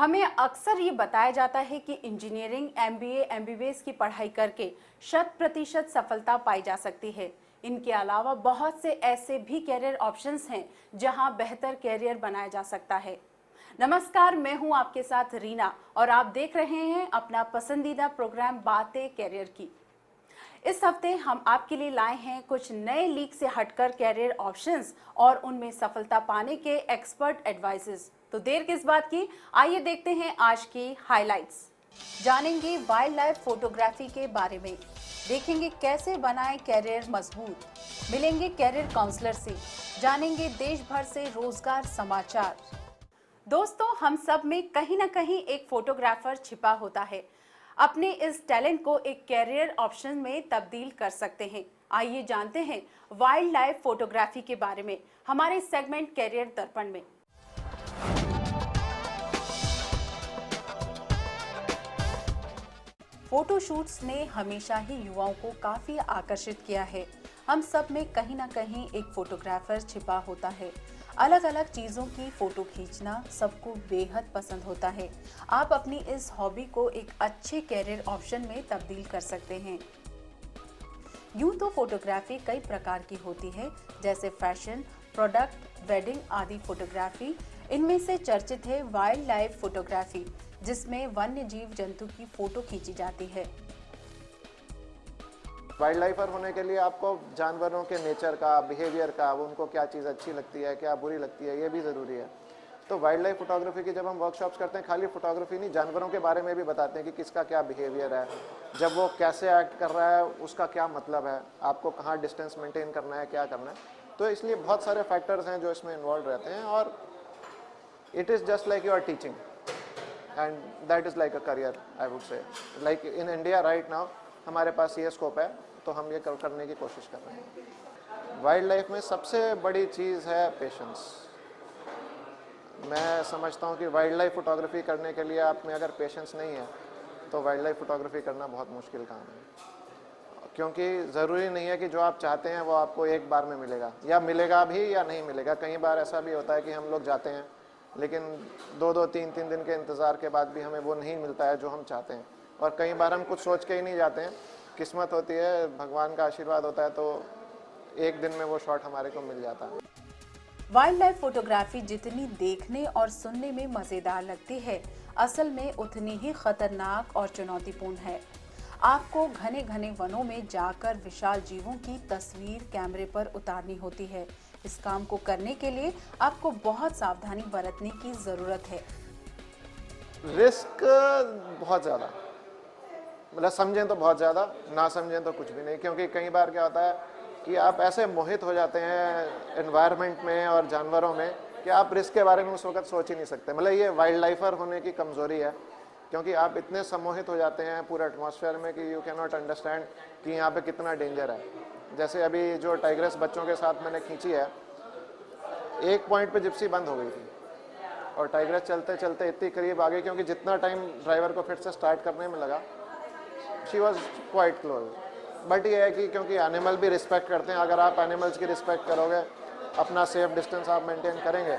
हमें अक्सर ये बताया जाता है कि इंजीनियरिंग, एमबीए, एमबीबीएस की पढ़ाई करके 100% सफलता पाई जा सकती है। इनके अलावा बहुत से ऐसे भी कैरियर ऑप्शंस हैं जहां बेहतर कैरियर बनाया जा सकता है। नमस्कार, मैं हूं आपके साथ रीना और आप देख रहे हैं अपना पसंदीदा प्रोग्राम बातें कैरियर की। इस हफ्ते हम आपके लिए लाए हैं कुछ नए लीग से हटकर कैरियर ऑप्शंस और उनमें सफलता पाने के एक्सपर्ट एडवाइसेस। तो देर किस बात की, आइए देखते हैं आज की हाइलाइट्स। जानेंगे वाइल्ड लाइफ फोटोग्राफी के बारे में, देखेंगे कैसे बनाएं कैरियर मजबूत, मिलेंगे कैरियर काउंसलर से, जानेंगे देश भर से रोजगार समाचार। दोस्तों, हम सब में कहीं ना कहीं एक फोटोग्राफर छिपा होता है। अपने इस टैलेंट को एक कैरियर ऑप्शन में तब्दील कर सकते हैं। आइए जानते हैं वाइल्ड लाइफ फोटोग्राफी के बारे में हमारे सेगमेंट कैरियर दर्पण में। फोटोशूट्स ने हमेशा ही युवाओं को काफी आकर्षित किया है। हम सब में कहीं ना कहीं एक फोटोग्राफर छिपा होता है। अलग अलग चीज़ों की फ़ोटो खींचना सबको बेहद पसंद होता है। आप अपनी इस हॉबी को एक अच्छे कैरियर ऑप्शन में तब्दील कर सकते हैं। यूँ तो फोटोग्राफी कई प्रकार की होती है, जैसे फैशन, प्रोडक्ट, वेडिंग आदि फोटोग्राफी। इनमें से चर्चित है वाइल्ड लाइफ फोटोग्राफी, जिसमें वन्य जीव जंतु की फ़ोटो खींची जाती है। वाइल्ड लाइफर होने के लिए आपको जानवरों के नेचर का, बिहेवियर का, उनको क्या चीज़ अच्छी लगती है, क्या बुरी लगती है, ये भी ज़रूरी है। तो वाइल्ड लाइफ फोटोग्राफी की जब हम वर्कशॉप्स करते हैं, खाली फोटोग्राफी नहीं, जानवरों के बारे में भी बताते हैं कि किसका क्या बिहेवियर है, जब वो कैसे एक्ट कर रहा है उसका क्या मतलब है, आपको कहाँ डिस्टेंस मेंटेन करना है, क्या करना है। तो इसलिए बहुत सारे फैक्टर्स हैं जो इसमें इन्वॉल्व रहते हैं और it is just like you are teaching and that is like a career, I would say. Like in India right now हमारे पास ये स्कोप है, तो हम ये करने की कोशिश कर रहे हैं। वाइल्ड लाइफ में सबसे बड़ी चीज़ है पेशेंस। मैं समझता हूँ कि वाइल्ड लाइफ फोटोग्राफी करने के लिए आप में अगर पेशेंस नहीं है तो वाइल्ड लाइफ फोटोग्राफी करना बहुत मुश्किल काम है, क्योंकि ज़रूरी नहीं है कि जो आप चाहते हैं वो आपको एक बार में मिलेगा, या मिलेगा भी या नहीं मिलेगा। कई बार ऐसा भी होता है कि हम लोग जाते हैं लेकिन 2-2, 3-3 दिन के इंतज़ार के बाद भी हमें वो नहीं मिलता है जो हम चाहते हैं। और कई बार हम कुछ सोच के ही नहीं जाते हैं, किस्मत होती है, भगवान का आशीर्वाद होता है, तो एक दिन में वो शॉट हमारे को मिल जाता है। वाइल्ड लाइफ फोटोग्राफी जितनी देखने और सुनने में मज़ेदार लगती है, असल में उतनी ही खतरनाक और चुनौतीपूर्ण है। आपको घने घने वनों में जाकर विशाल जीवों की तस्वीर कैमरे पर उतारनी होती है। इस काम को करने के लिए आपको बहुत सावधानी बरतने की ज़रूरत है। रिस्क बहुत ज़्यादा, मतलब समझें तो बहुत ज़्यादा, ना समझें तो कुछ भी नहीं। क्योंकि कई बार क्या होता है कि आप ऐसे मोहित हो जाते हैं एनवायरनमेंट में और जानवरों में कि आप रिस्क के बारे में उस वक्त सोच ही नहीं सकते। मतलब ये वाइल्ड लाइफर होने की कमज़ोरी है, क्योंकि आप इतने सम्मोहित हो जाते हैं पूरे एटमॉस्फेयर में कि यू कैन नॉट अंडरस्टैंड कि यहाँ पे कितना डेंजर है। जैसे अभी जो टाइग्रेस बच्चों के साथ मैंने खींची है, एक पॉइंट पे जिप्सी बंद हो गई थी और टाइग्रेस चलते चलते इतनी करीब आ गई, क्योंकि जितना टाइम ड्राइवर को फिर से स्टार्ट करने में लगा, she was quite close. But ये है कि क्योंकि एनिमल भी रिस्पेक्ट करते हैं, अगर आप एनिमल्स की रिस्पेक्ट करोगे, अपना सेफ डिस्टेंस आप मेंटेन करेंगे,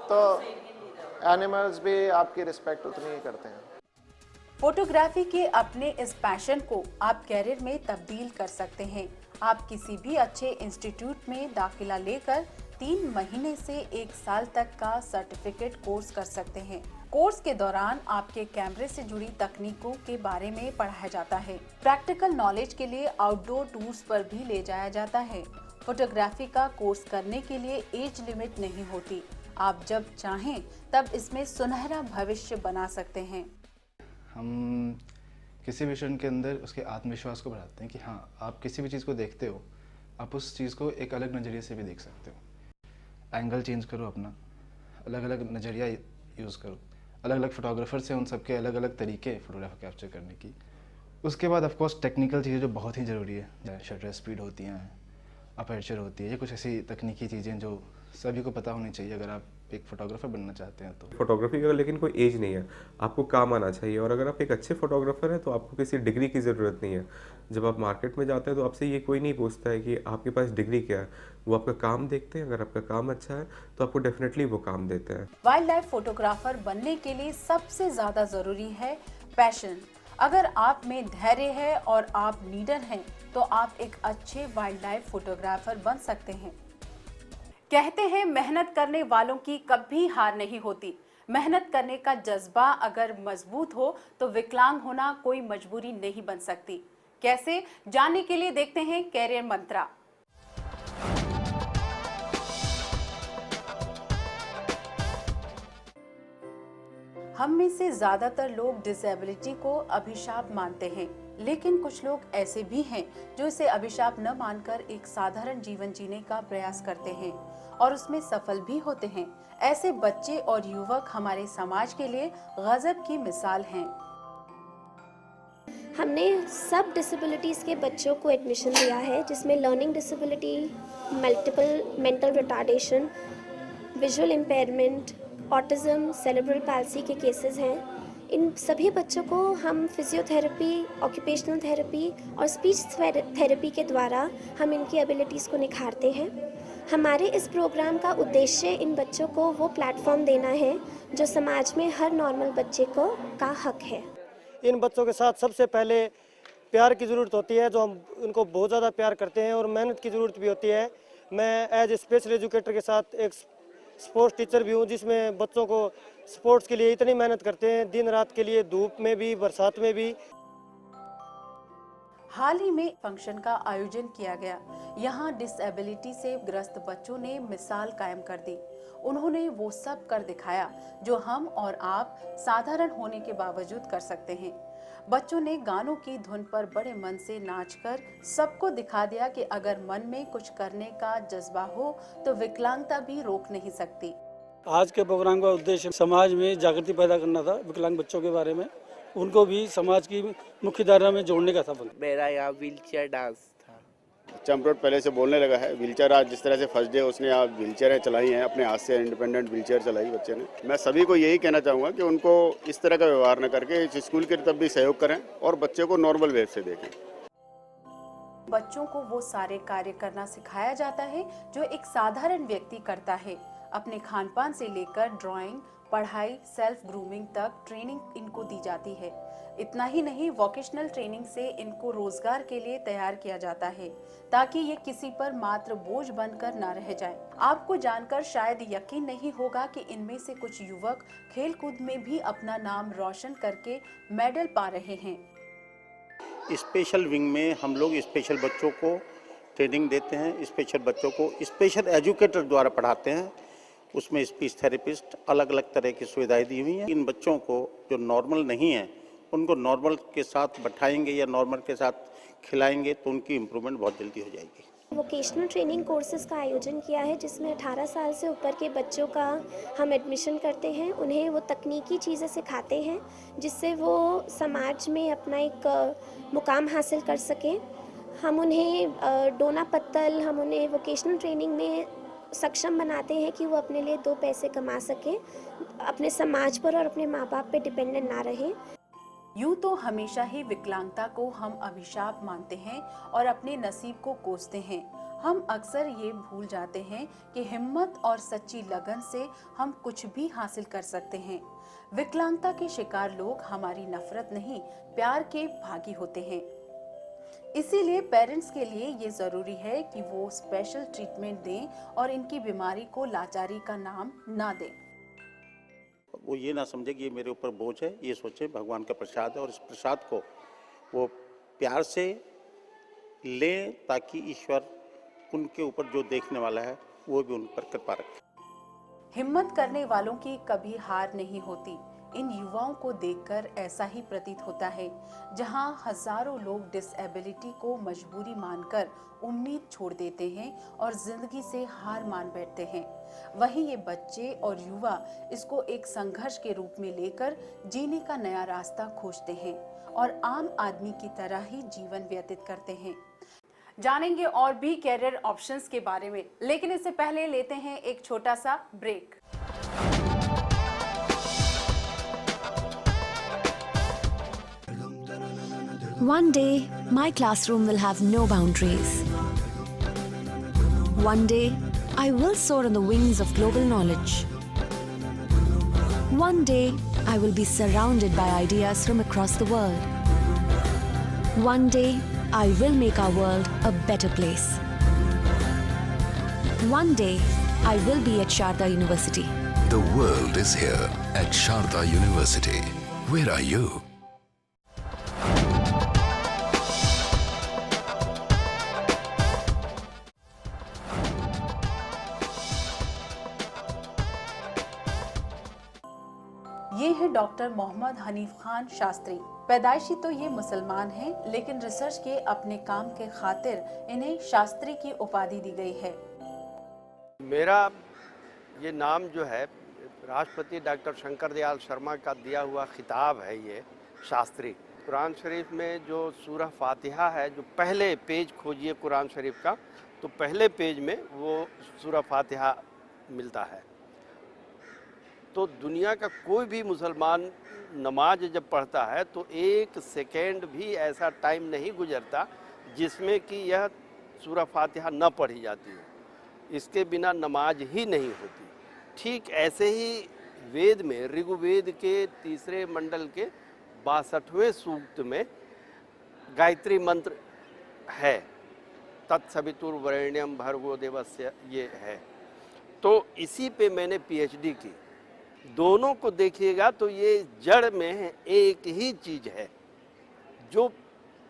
तो एनिमल्स भी आपकी रिस्पेक्ट उतनी ही करते हैं। फोटोग्राफी के अपने इस पैशन को आप कैरियर में तब्दील कर सकते हैं। आप किसी भी अच्छे इंस्टीट्यूट में दाखिला लेकर 3 महीने से 1 साल तक का सर्टिफिकेट कोर्स कर सकते हैं। कोर्स के दौरान आपके कैमरे से जुड़ी तकनीकों के बारे में पढ़ाया जाता है। प्रैक्टिकल नॉलेज के लिए आउटडोर टूर्स पर भी ले जाया जाता है। फोटोग्राफी का कोर्स करने के लिए एज लिमिट नहीं होती। आप जब चाहें तब इसमें सुनहरा भविष्य बना सकते हैं। हम किसी विषय के अंदर उसके आत्मविश्वास को बढ़ाते हैं कि हाँ, आप किसी भी चीज़ को देखते हो, आप उस चीज़ को एक अलग नज़रिए से भी देख सकते हो। एंगल चेंज करो अपना, अलग अलग नज़रिया यूज़ करो। अलग अलग फोटोग्राफर्स हैं, उन सबके अलग अलग तरीके हैं फोटोग्राफ कैप्चर करने की। उसके बाद ऑफकोर्स टेक्निकल चीज़ें जो बहुत ही ज़रूरी है, शटर स्पीड होती हैं, अपर्चर होती है, ये कुछ ऐसी तकनीकी चीज़ें जो सभी को पता होनी चाहिए अगर आप एक फोटोग्राफर बनना चाहते हैं तो फोटोग्राफी का लेकिन कोई एज नहीं है, आपको काम आना चाहिए। और अगर आप एक अच्छे फोटोग्राफर हैं तो आपको किसी डिग्री की ज़रूरत नहीं है। जब आप मार्केट में जाते हैं तो आपसे ये कोई नहीं पूछता है कि आपके पास डिग्री क्या है, वो आपका काम देखते हैं। अगर आपका काम अच्छा है तो आपको डेफिनेटली वो काम देते हैं। वाइल्ड लाइफ फोटोग्राफर बनने के लिए सबसे ज्यादा जरूरी है पैशन। अगर आप में धैर्य है और आप लीडर हैं तो आप एक अच्छे वाइल्ड लाइफ फोटोग्राफर बन सकते हैं। कहते हैं मेहनत करने वालों की कभी हार नहीं होती। मेहनत करने का जज्बा अगर मजबूत हो तो विकलांग होना कोई मजबूरी नहीं बन सकती। कैसे, जानने के लिए देखते हैं कैरियर मंत्रा। हम में से ज्यादातर लोग डिसेबिलिटी को अभिशाप मानते हैं, लेकिन कुछ लोग ऐसे भी हैं जो इसे अभिशाप न मानकर एक साधारण जीवन जीने का प्रयास करते हैं और उसमें सफल भी होते हैं। ऐसे बच्चे और युवक हमारे समाज के लिए गजब की मिसाल हैं। हमने सब डिसेबिलिटीज़ के बच्चों को एडमिशन दिया है, जिसमें learning disability, multiple mental retardation, visual impairment, autism, cerebral palsy के केसेस हैं। इन सभी बच्चों को हम फिजियोथेरेपी, ऑक्यूपेशनल थेरेपी और स्पीच थेरेपी के द्वारा हम इनकी एबिलिटीज़ को निखारते हैं। हमारे इस प्रोग्राम का उद्देश्य इन बच्चों को वो प्लेटफॉर्म देना है जो समाज में हर नॉर्मल बच्चे को का हक है। इन बच्चों के साथ सबसे पहले प्यार की ज़रूरत होती है, जो हम इनको बहुत ज़्यादा प्यार करते हैं, और मेहनत की ज़रूरत भी होती है। मैं एज ए स्पेशल एजुकेटर के साथ एक स्पोर्ट्स टीचर भी हूँ, जिसमें बच्चों को स्पोर्ट्स के लिए इतनी मेहनत करते हैं, दिन रात के लिए, धूप में भी, बरसात में भी। हाल ही में फंक्शन का आयोजन किया गया। यहाँ डिसेबिलिटी से ग्रस्त बच्चों ने मिसाल कायम कर दी। उन्होंने वो सब कर दिखाया जो हम और आप साधारण होने के बावजूद कर सकते हैं। बच्चों ने गानों की धुन पर बड़े मन से नाचकर सबको दिखा दिया कि अगर मन में कुछ करने का जज्बा हो तो विकलांगता भी रोक नहीं सकती। आज के प्रोग्राम का उद्देश्य समाज में जागृति पैदा करना था, विकलांग बच्चों के बारे में, उनको भी समाज की मुख्य धारा में जोड़ने का था। मेरा यहाँ व्हीलचेयर डांस था। चंपरोट पहले से बोलने लगा है। व्हीलचेयर आज जिस तरह से फर्स्ट डे उसने आज व्हीलचेयर चलाई हैं, अपने हाथ से इंडिपेंडेंट व्हीलचेयर चलाई बच्चे ने। मैं सभी को यही कहना चाहूँगा कि उनको इस तरह का व्यवहार न करके इस स्कूल की तरफ भी सहयोग करें और बच्चे को नॉर्मल वे से देखें। बच्चों को वो सारे कार्य करना सिखाया जाता है जो एक साधारण व्यक्ति करता है। अपने खानपान से लेकर ड्राइंग, पढ़ाई, सेल्फ ग्रूमिंग तक ट्रेनिंग इनको दी जाती है। इतना ही नहीं, वोकेशनल ट्रेनिंग से इनको रोजगार के लिए तैयार किया जाता है ताकि ये किसी पर मात्र बोझ बनकर ना रह जाए। आपको जानकर शायद यकीन नहीं होगा कि इनमें से कुछ युवक खेलकूद में भी अपना नाम रोशन करके मेडल पा रहे हैं। स्पेशल विंग में हम लोग स्पेशल बच्चों को ट्रेनिंग देते हैं, स्पेशल बच्चों को स्पेशल एजुकेटर द्वारा पढ़ाते हैं। उसमें स्पीच थेरेपिस्ट, अलग अलग तरह की सुविधाएं दी हुई हैं। इन बच्चों को जो नॉर्मल नहीं है उनको नॉर्मल के साथ बैठाएंगे या नॉर्मल के साथ खिलाएंगे तो उनकी इम्प्रूवमेंट बहुत जल्दी हो जाएगी। वोकेशनल ट्रेनिंग कोर्सेज का आयोजन किया है, जिसमें 18 साल से ऊपर के बच्चों का हम एडमिशन करते हैं। उन्हें वो तकनीकी चीज़ें सिखाते हैं जिससे वो समाज में अपना एक मुकाम हासिल कर सकें। हम उन्हें डोना पत्तल, हम उन्हें वोकेशनल ट्रेनिंग में सक्षम बनाते हैं कि वो अपने लिए 2 पैसे कमा सकें, अपने समाज पर और अपने माँ बाप पे डिपेंडेंट ना रहें। यूं तो हमेशा ही विकलांगता को हम अभिशाप मानते हैं और अपने नसीब को कोसते हैं। हम अक्सर ये भूल जाते हैं कि हिम्मत और सच्ची लगन से हम कुछ भी हासिल कर सकते हैं। विकलांगता के शिकार लोग हमारी नफरत नहीं, प्यार के भागी होते हैं। इसीलिए पेरेंट्स के लिए ये जरूरी है कि वो स्पेशल ट्रीटमेंट दें और इनकी बीमारी को लाचारी का नाम ना दें। वो ये ना समझे कि ये मेरे ऊपर बोझ है, ये सोचे भगवान का प्रसाद है और इस प्रसाद को वो प्यार से लें ताकि ईश्वर उनके ऊपर जो देखने वाला है वो भी उन पर कृपा रखे। हिम्मत करने वालों की कभी हार नहीं होती। इन युवाओं को देखकर ऐसा ही प्रतीत होता है। जहां हजारों लोग डिसेबिलिटी को मजबूरी मानकर उम्मीद छोड़ देते हैं और जिंदगी से हार मान बैठते हैं, वहीं ये बच्चे और युवा इसको एक संघर्ष के रूप में लेकर जीने का नया रास्ता खोजते हैं और आम आदमी की तरह ही जीवन व्यतीत करते हैं। जानेंगे और भी कैरियर ऑप्शंस के बारे में, लेकिन इससे पहले लेते हैं एक छोटा सा break. One day, my classroom will have no boundaries. One day, I will soar on the wings of global knowledge. One day, I will be surrounded by ideas from across the world. One day, I will make our world a better place. One day, I will be at Sharda University. The world is here at Sharda University. Where are you? ये है doctor Mohammad Hanif Khan Shastri. पैदाइशी तो ये मुसलमान हैं, लेकिन research के अपने काम के खातिर इन्हें शास्त्री की उपाधि दी गई है। मेरा ये नाम जो है राष्ट्रपति डॉक्टर शंकर दयाल शर्मा का दिया हुआ खिताब है, ये शास्त्री। कुरान शरीफ में जो सूरह फातिहा है, जो पहले पेज खोजिए कुरान शरीफ का, तो पहले पेज में वो सूरह फातिहा मिलता है। तो दुनिया का कोई भी मुसलमान नमाज जब पढ़ता है तो एक सेकेंड भी ऐसा टाइम नहीं गुजरता जिसमें कि यह सूरह फातिहा न पढ़ी जाती हो। इसके बिना नमाज ही नहीं होती। ठीक ऐसे ही वेद में, ऋग्वेद के 3 मंडल के 62वें सूक्त में गायत्री मंत्र है, तत्सवितुर्वरेण्यम भर्गो देवस्य, ये है। तो इसी पे मैंने पीएचडी की। दोनों को देखिएगा तो ये जड़ में एक ही चीज़ है। जो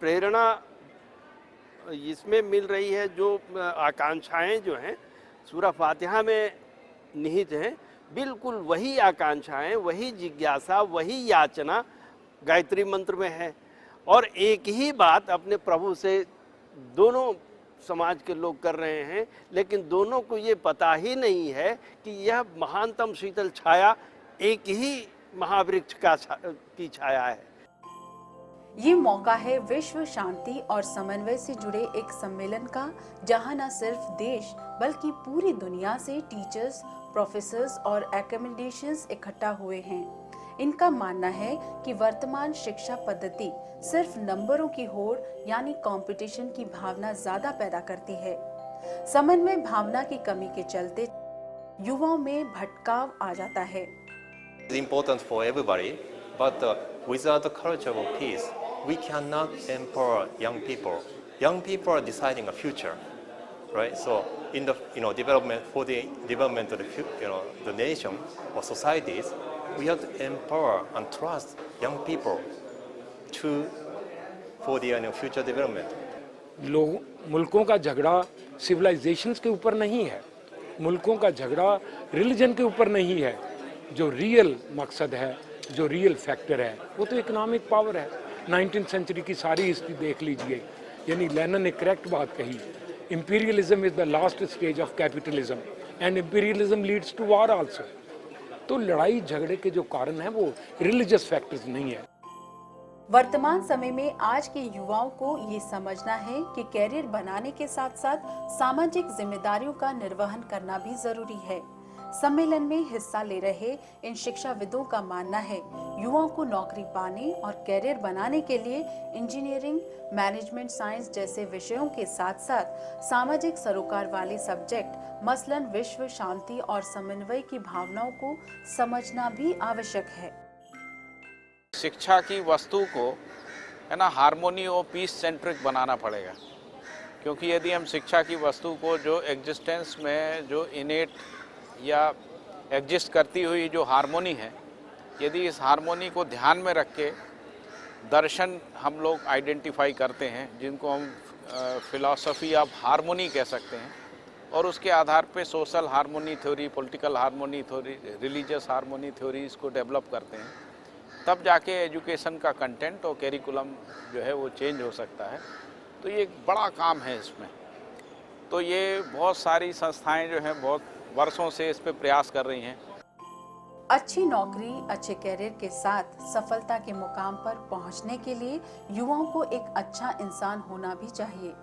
प्रेरणा इसमें मिल रही है, जो आकांक्षाएं जो हैं सूरह फातिहा में निहित हैं, बिल्कुल वही आकांक्षाएं, वही जिज्ञासा, वही याचना गायत्री मंत्र में है। और एक ही बात अपने प्रभु से दोनों समाज के लोग कर रहे हैं, लेकिन दोनों को ये पता ही नहीं है कि यह महानतम शीतल छाया एक ही महावृक्ष की छाया है। ये मौका है विश्व शांति और समन्वय से जुड़े एक सम्मेलन का, जहां न सिर्फ देश बल्कि पूरी दुनिया से टीचर्स, प्रोफेसर्स और एकेडमिशियंस इकट्ठा हुए हैं। इनका मानना है कि वर्तमान शिक्षा पद्धति सिर्फ नंबरों की होड़ यानी कंपटीशन की भावना ज्यादा पैदा करती है। समन्वय भावना की कमी के चलते युवाओं में भटकाव आ जाता है। It's important for everybody, but without the culture of peace, we cannot empower young people. Young people are deciding a future, right? So in the development, for the development of the nation or societies, we have to empower and trust young people for the future development. मुल्कों का झगड़ा civilisations के ऊपर नहीं है, मुल्कों का झगड़ा रिलीजन के ऊपर नहीं है। जो रियल मकसद है, जो रियल फैक्टर है, वो तो इकोनॉमिक पावर है। 19th सेंचुरी की सारी हिस्ट्री देख लीजिए, यानी लेनिन ने करेक्ट बात कही, imperialism is the last stage of capitalism and imperialism leads to war also. तो लड़ाई झगड़े के जो कारण है वो रिलीजियस फैक्टर्स नहीं है। वर्तमान समय में आज के युवाओं को ये समझना है कि कैरियर बनाने के साथ साथ सामाजिक जिम्मेदारियों का निर्वहन करना भी जरूरी है। सम्मेलन में हिस्सा ले रहे इन शिक्षाविदों का मानना है, युवाओं को नौकरी पाने और कैरियर बनाने के लिए इंजीनियरिंग, मैनेजमेंट साइंस जैसे विषयों के साथ साथ सामाजिक सरोकार वाले सब्जेक्ट मसलन विश्व शांति और समन्वय की भावनाओं को समझना भी आवश्यक है। शिक्षा की वस्तु को है ना हार्मोनी और पीस सेंट्रिक बनाना पड़ेगा, क्योंकि यदि हम शिक्षा की वस्तु को जो एग्जिस्टेंस में जो इनेट या एग्जिस्ट करती हुई जो हार्मोनी है, यदि इस हार्मोनी को ध्यान में रख के दर्शन हम लोग आइडेंटिफाई करते हैं, जिनको हम फिलॉसफी ऑफ हार्मोनी कह सकते हैं, और उसके आधार पे social harmony theory, political harmony theory, religious harmony theory इसको डेवलप करते हैं, तब जाके एजुकेशन का कंटेंट और कैरिकुलम जो है वो चेंज हो सकता है। तो ये एक बड़ा काम है इसमें। तो ये बहुत सारी संस्थाएं जो हैं बहुत वर्षों से इस पे प्रयास कर रही हैं। अच्छी नौकरी, अच्छे कैरियर के साथ सफलता के मुकाम पर पहुंचने के लिए युवाओं को एक अच्छा इंसान होना भी चाहिए।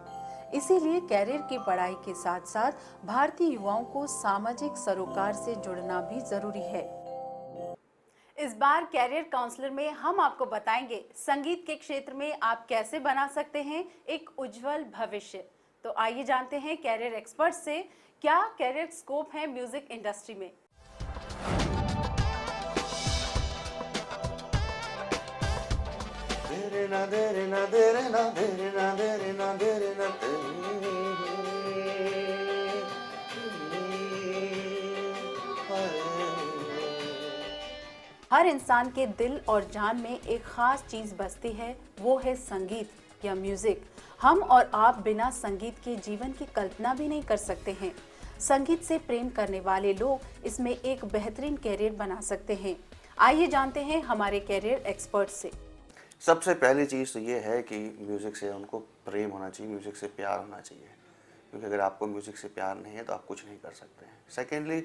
इसीलिए कैरियर की पढ़ाई के साथ साथ भारतीय युवाओं को सामाजिक सरोकार से जुड़ना भी जरूरी है। इस बार कैरियर काउंसलर में हम आपको बताएंगे संगीत के क्षेत्र में आप कैसे बना सकते हैं एक उज्जवल भविष्य। तो आइए जानते हैं कैरियर एक्सपर्ट से क्या कैरियर स्कोप है म्यूजिक इंडस्ट्री में। हर इंसान के दिल और जान में एक खास चीज बसती है, वो है संगीत या म्यूजिक। हम और आप बिना संगीत के जीवन की कल्पना भी नहीं कर सकते हैं। संगीत से प्रेम करने वाले लोग इसमें एक बेहतरीन कैरियर बना सकते हैं। आइए जानते हैं हमारे कैरियर एक्सपर्ट से। सबसे पहली चीज़ तो ये है कि म्यूज़िक से उनको प्रेम होना चाहिए, म्यूज़िक से प्यार होना चाहिए, क्योंकि अगर आपको म्यूज़िक से प्यार नहीं है तो आप कुछ नहीं कर सकते हैं। सेकेंडली,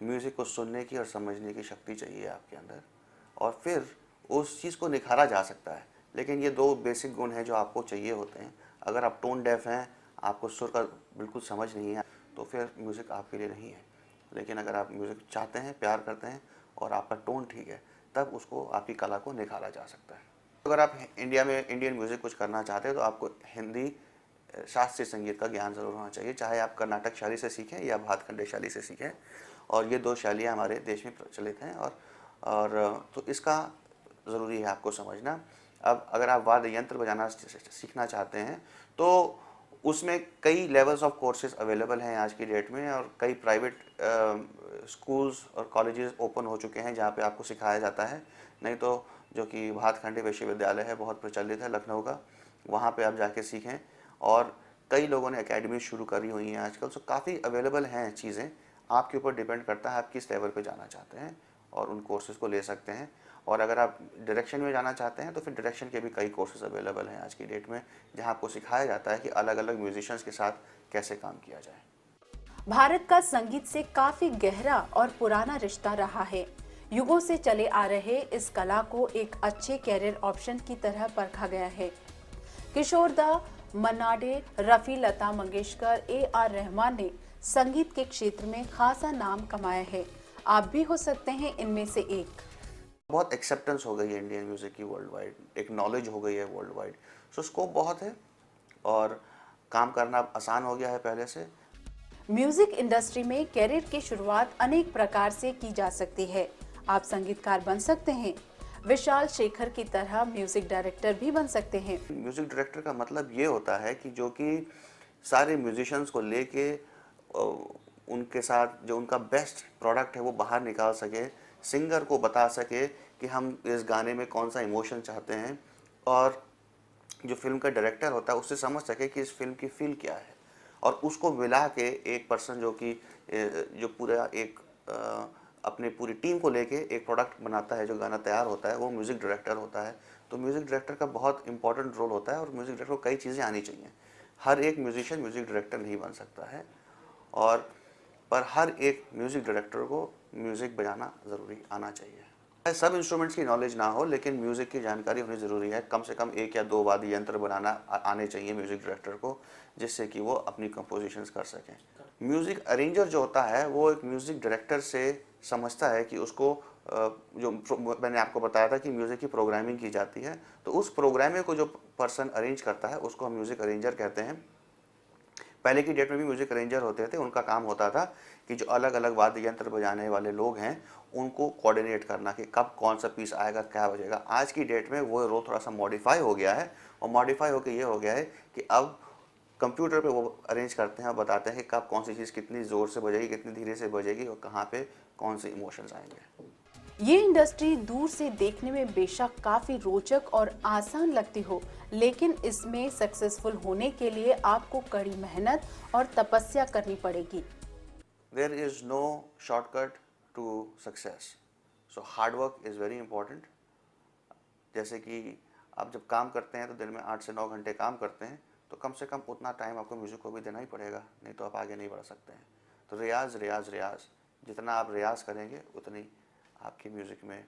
म्यूज़िक को सुनने की और समझने की शक्ति चाहिए आपके अंदर, और फिर उस चीज़ को निखारा जा सकता है। लेकिन ये दो बेसिक गुण हैं जो आपको चाहिए होते हैं। अगर आप टोन डेफ हैं, आपको सुर का बिल्कुल समझ नहीं है, तो फिर म्यूज़िक आपके लिए नहीं है। लेकिन अगर आप म्यूज़िक चाहते हैं, प्यार करते हैं और आपका टोन ठीक है, तब उसको आपकी कला को निखारा जा सकता है। अगर आप इंडिया में इंडियन म्यूज़िक कुछ करना चाहते हैं तो आपको हिंदी शास्त्रीय संगीत का ज्ञान ज़रूर होना चाहिए, चाहे आप कर्नाटक शैली से सीखें या भातखंडे शैली से सीखें। और ये दो शैलियाँ हमारे देश में प्रचलित हैं, और तो इसका ज़रूरी है आपको समझना। अब अगर आप वाद्य यंत्र बजाना सीखना चाहते हैं तो उसमें कई लेवल्स ऑफ कोर्सेज अवेलेबल हैं आज की डेट में, और कई प्राइवेट स्कूल्स और कॉलेजेस ओपन हो चुके हैं जहाँ पे आपको सिखाया जाता है। नहीं तो जो कि भातखंडे विश्वविद्यालय है, बहुत प्रचलित है लखनऊ का, वहाँ पे आप जाके सीखें। और कई लोगों ने एकेडमी शुरू करी हुई हैं आजकल, सो काफ़ी अवेलेबल हैं चीज़ें। आपके ऊपर डिपेंड करता है आप किस लेवल पे जाना चाहते हैं और उन कोर्सेज़ को ले सकते हैं। और अगर आप डायरेक्शन में जाना चाहते हैं तो फिर डायरेक्शन के भी कई कोर्सेज अवेलेबल हैं आज की डेट में, जहां आपको सिखाया जाता है कि अलग अलग म्यूजिशियंस के साथ कैसे काम किया जाए। भारत का संगीत से काफी गहरा और पुराना रिश्ता रहा है। युगों से चले आ रहे इस कला को एक अच्छे कैरियर ऑप्शन की तरह परखा गया है। किशोर दा, मन्ना डे, रफी, लता मंगेशकर, AR रहमान ने संगीत के क्षेत्र में खासा नाम कमाया है। आप भी हो सकते हैं इनमें से एक। बहुत एक्सेप्टेंस हो गई है इंडियन म्यूज़िक की वर्ल्ड वाइड, एक नॉलेज हो गई है वर्ल्ड वाइड, सो स्कोप बहुत है और काम करना आसान हो गया है पहले से। म्यूजिक इंडस्ट्री में कैरियर की शुरुआत अनेक प्रकार से की जा सकती है। आप संगीतकार बन सकते हैं, विशाल शेखर की तरह म्यूजिक डायरेक्टर भी बन सकते हैं। म्यूज़िक डायरेक्टर का मतलब ये होता है कि जो कि सारे म्यूजिशियंस को लेके उनके साथ जो उनका बेस्ट प्रोडक्ट है वो बाहर निकाल सके, सिंगर को बता सके कि हम इस गाने में कौन सा इमोशन चाहते हैं, और जो फिल्म का डायरेक्टर होता है उससे समझ सके कि इस फिल्म की फील क्या है, और उसको मिला के एक पर्सन जो कि जो पूरा एक अपने पूरी टीम को लेके एक प्रोडक्ट बनाता है, जो गाना तैयार होता है, वो म्यूज़िक डायरेक्टर होता है। तो म्यूज़िक डायरेक्टर का बहुत इंपॉर्टेंट रोल होता है, और म्यूज़िक डायरेक्टर को कई चीज़ें आनी चाहिए। हर एक म्यूजिशियन म्यूज़िक डायरेक्टर नहीं बन सकता है, और पर हर एक म्यूज़िक डायरेक्टर को म्यूज़िक बजाना ज़रूरी आना चाहिए। सब इंस्ट्रूमेंट्स की नॉलेज ना हो, लेकिन म्यूज़िक की जानकारी होनी ज़रूरी है। कम से कम 1 या 2 वाद्य यंत्र बनाना आने चाहिए म्यूज़िक डायरेक्टर को, जिससे कि वो अपनी कंपोजिशंस कर सकें। म्यूज़िक अरेंजर जो होता है वो एक म्यूज़िक डायरेक्टर से समझता है कि उसको जो मैंने आपको बताया था कि म्यूज़िक की प्रोग्रामिंग की जाती है, तो उस प्रोग्रामिंग को जो पर्सन अरेंज करता है उसको हम म्यूज़िक अरेंजर कहते हैं। पहले की डेट में भी म्यूज़िक अरेंजर होते थे, उनका काम होता था कि जो अलग अलग वाद्य यंत्र बजाने वाले लोग हैं उनको कोऑर्डिनेट करना कि कब कौन सा पीस आएगा, क्या बजेगा। आज की डेट में वो रोल थोड़ा सा मॉडिफाई हो गया है, और मॉडिफाई होकर ये हो गया है कि अब कंप्यूटर पे वो अरेंज करते हैं और बताते हैं कि कब कौन सी चीज़ कितनी ज़ोर से बजेगी, कितनी धीरे से बजेगी, और कहाँ पे कौन से इमोशंस आएंगे। ये इंडस्ट्री दूर से देखने में बेशक काफी रोचक और आसान लगती हो, लेकिन इसमें सक्सेसफुल होने के लिए आपको कड़ी मेहनत और तपस्या करनी पड़ेगी। There is no shortcut to success, so hard work is very important। जैसे कि आप जब काम करते हैं तो दिन में 8 से 9 घंटे काम करते हैं, तो कम से कम उतना टाइम आपको म्यूज़िक को भी देना ही पड़ेगा, नहीं तो आप आगे नहीं बढ़ सकते हैं। तो रियाज रियाज रियाज, जितना आप रियाज करेंगे उतनी आपकी म्यूज़िक में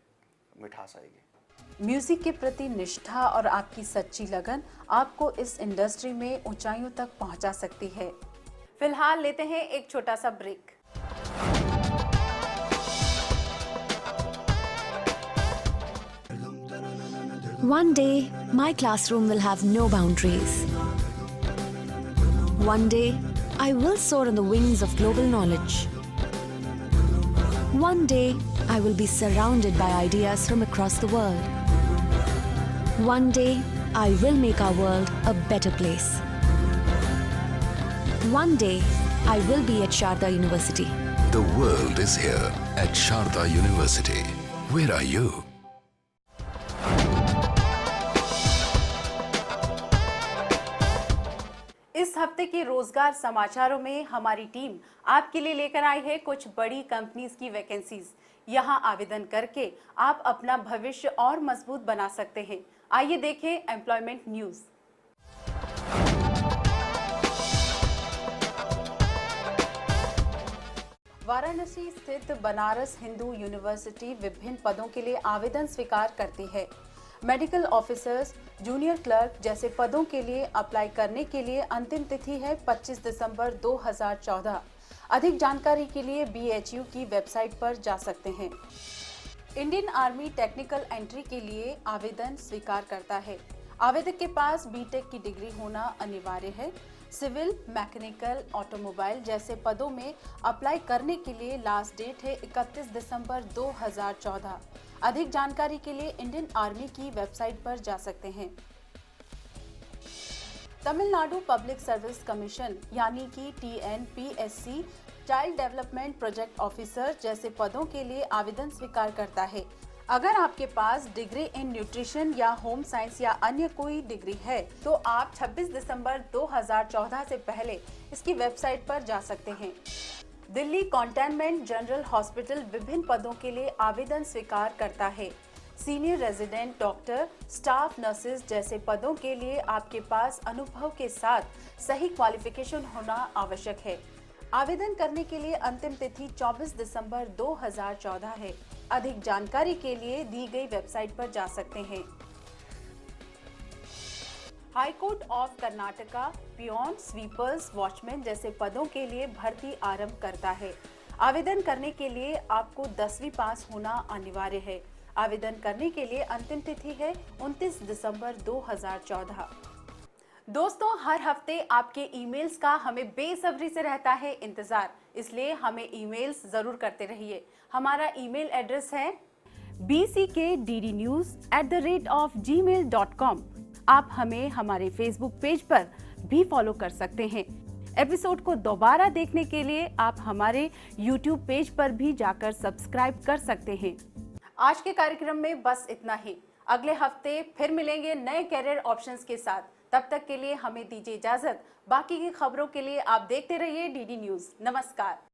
मिठास आएगी। म्यूजिक के प्रति निष्ठा और आपकी सच्ची लगन आपको इस इंडस्ट्री में ऊंचाइयों तक पहुंचा सकती है। फिलहाल लेते हैं एक छोटा सा break. One day, my classroom will have no boundaries. One day, I will soar on the wings of global knowledge. One day, I will be surrounded by ideas from across the world. One day, I will make our world a better place. One day, I will be at Sharda University. The world is here at Sharda University. Where are you? इस हफ्ते के रोजगार समाचारों में हमारी team आपके लिए लेकर आई है कुछ बड़ी कंपनीज की वैकेंसीज। यहां आवेदन करके आप अपना भविष्य और मजबूत बना सकते हैं। आइए देखें एम्प्लॉयमेंट न्यूज। वाराणसी स्थित बनारस हिंदू यूनिवर्सिटी विभिन्न पदों के लिए आवेदन स्वीकार करती है। मेडिकल ऑफिसर्स, जूनियर क्लर्क जैसे पदों के लिए अप्लाई करने के लिए अंतिम तिथि है 25 दिसंबर 2014। अधिक जानकारी के लिए BHU की वेबसाइट पर जा सकते हैं। इंडियन आर्मी टेक्निकल एंट्री के लिए आवेदन स्वीकार करता है। आवेदक के पास BTech की डिग्री होना अनिवार्य है। सिविल, मैकेनिकल, ऑटोमोबाइल जैसे पदों में अप्लाई करने के लिए लास्ट डेट है 31 दिसंबर 2014। अधिक जानकारी के लिए इंडियन आर्मी की वेबसाइट पर जा सकते हैं। तमिलनाडु पब्लिक सर्विस कमीशन यानी कि TNPSC child development project officer जैसे पदों के लिए आवेदन स्वीकार करता है। अगर आपके पास डिग्री इन न्यूट्रिशन या होम साइंस या अन्य कोई डिग्री है तो आप 26 दिसंबर 2014 से पहले इसकी वेबसाइट पर जा सकते हैं। दिल्ली कंटेनमेंट जनरल हॉस्पिटल विभिन्न पदों के लिए आवेदन स्वीकार करता है। Senior resident doctor, staff nurses जैसे पदों के लिए आपके पास अनुभव के साथ सही क्वालिफिकेशन होना आवश्यक है। आवेदन करने के लिए अंतिम तिथि 24 दिसंबर 2014 है। अधिक जानकारी के लिए दी गई वेबसाइट पर जा सकते हैं। High court of Karnataka peon, sweepers, watchman जैसे पदों के लिए भर्ती आरंभ करता है। आवेदन करने के लिए आपको 10वीं पास होना अनिवार्य है। आवेदन करने के लिए अंतिम तिथि है 29 दिसंबर 2014। दोस्तों, हर हफ्ते आपके ईमेल्स का हमें बेसब्री से रहता है इंतजार, इसलिए हमें ईमेल्स जरूर करते रहिए। हमारा ईमेल एड्रेस है bckddnews@gmail.com। आप हमें हमारे फेसबुक पेज पर भी फॉलो कर सकते हैं। एपिसोड को दोबारा देखने के लिए आप हमारे YouTube पेज पर भी जाकर सब्सक्राइब कर सकते हैं। आज के कार्यक्रम में बस इतना ही। अगले हफ्ते फिर मिलेंगे नए कैरियर ऑप्शंस के साथ। तब तक के लिए हमें दीजिए इजाजत। बाकी की खबरों के लिए आप देखते रहिए DD न्यूज। नमस्कार।